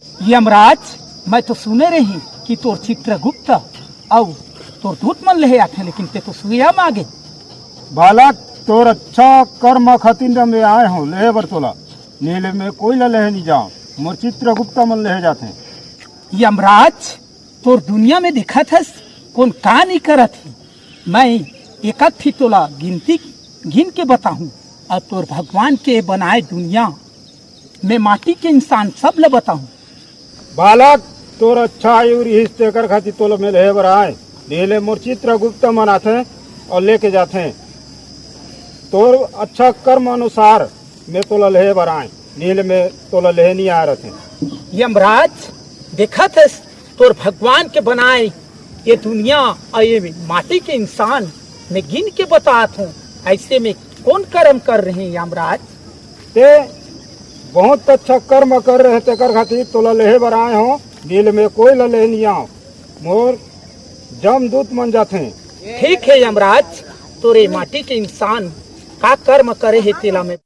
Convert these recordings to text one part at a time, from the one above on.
यमराज, मैं तो सुने रही कि तोर चित्रगुप्त और तोर दूत मन ले आते, लेकिन ते तो सुया मांगे। बालक, तोर अच्छा कर्म खातिर में आए हो लेहे बर तोला। नीले में कोई ला लेहे नहीं जाओ, मोर चित्रगुप्त मन लेहे जाते। यमराज, तोर दुनिया में दिखा था कौन का नहीं करत ही। मैं एक थी तोला गिन के बताऊं, और तोर भगवान के बनाए दुनिया में माटी के इंसान सब ले बताऊं। बालक, तोर अच्छा आयु रिश्ते कर खातिर तोला में लेहे बर आए। नीले मोर चित्रगुप्त मन आते और लेके जाते। तोर अच्छा कर्म अनुसार मैं तोला लेहे बर आए। नीले में तोला लेहे नहीं आ रहे थे। यमराज, देखा था तोर भगवान के बनाए ये दुनिया और ये माटी के इंसान मैं गिन के बतात हूँ। ऐसे में कौन कर्म कर रहे हैं यमराज? ते बहुत अच्छा कर्म कर रहे थे, कर खातिर तोला लेहे बर आए हो। नील में कोई ला लेहे नहीं आओ, मोर जमदूत मन जाते। ठीक है यमराज, तोरे माटी के इंसान का कर्म करे है तेला में।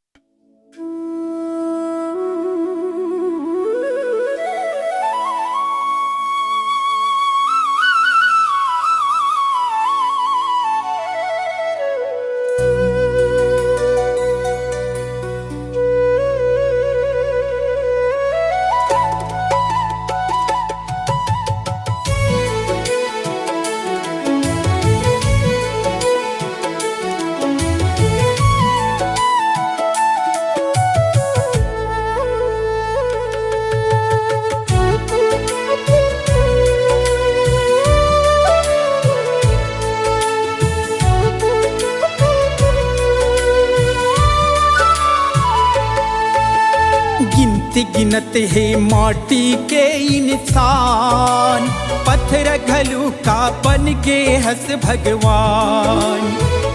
गिनत है माटी के इंसान, पत्थर घलू का बन के हंस भगवान।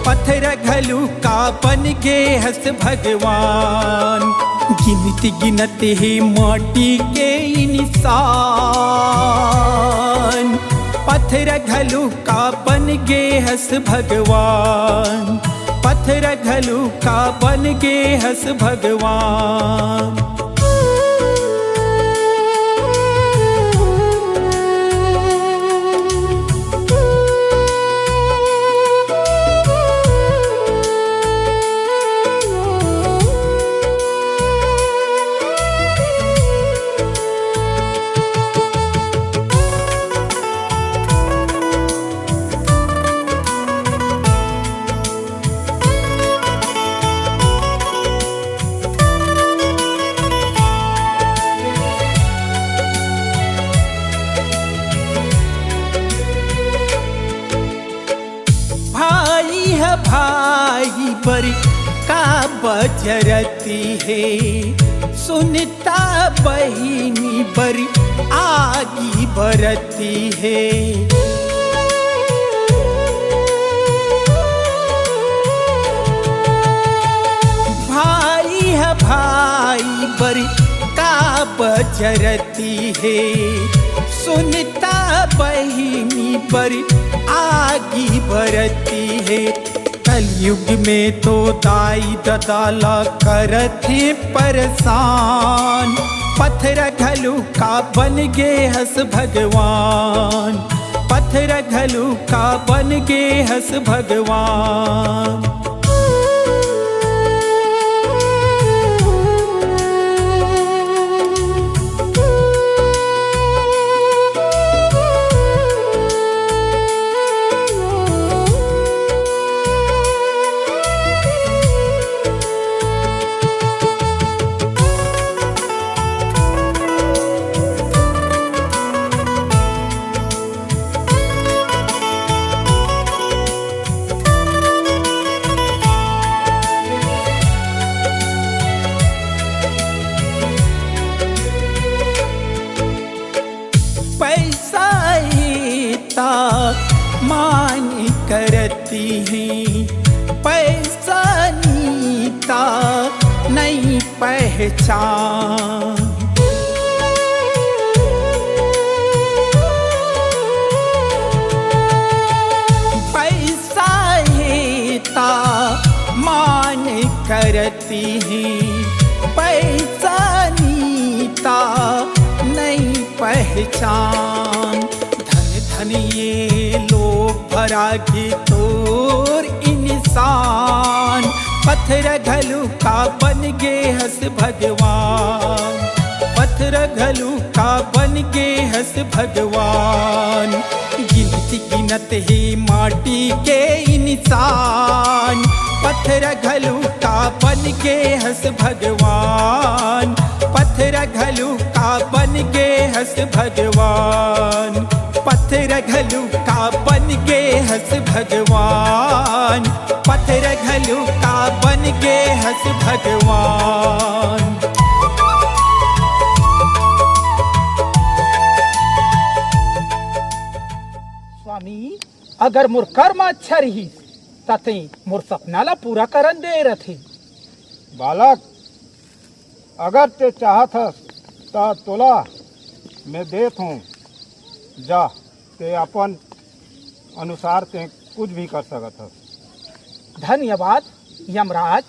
पत्थर घलू का बन के हंस भगवान। गिनत है माटी के इंसान, पत्थर घलू का बन के हंस भगवान। पत्थर घलू का बन के हंस भगवान। भाई पर का बजरती है, सुनता बहिनी पर आगी बरती है। भाई है भाई पर का बजरती है, सुनता बहिनी पर आगी बरती है। कलयुग में तो दाई ददाला करते परेशान। पत्थर घलू का बन गे हंस भगवान। पत्थर घलू का बन गे हंस भगवान। पैसा ता मान करती है, पैसा नीता नहीं पहचान। पैसा ता मान करती है, पैसा नीता नहीं पहचान। धन धन ये लोग भरा घी तोर इंसान, पत्थर घलू का बन गे हस भगवान, पत्थर घलू का बन गे हस भगवान। गिनती गिनत ही माटी के इंसान, पत्थर घलू का बन गे हस भगवान, पत्थर घलू का बन गे हस भगवान, पत्थर घलू का बन गे हस भगवान, पत्थर घलू का बन गे हस भगवान। स्वामी, अगर मोर कर्म अच्छा रही तते मोर सपना ला पूरा करन दे रथे। बालक, अगर ते चाहत हस ता तोला मैं देत हूँ, जा ते अपन अनुसार ते कुछ भी कर सकत हस। धन्यवाद यमराज।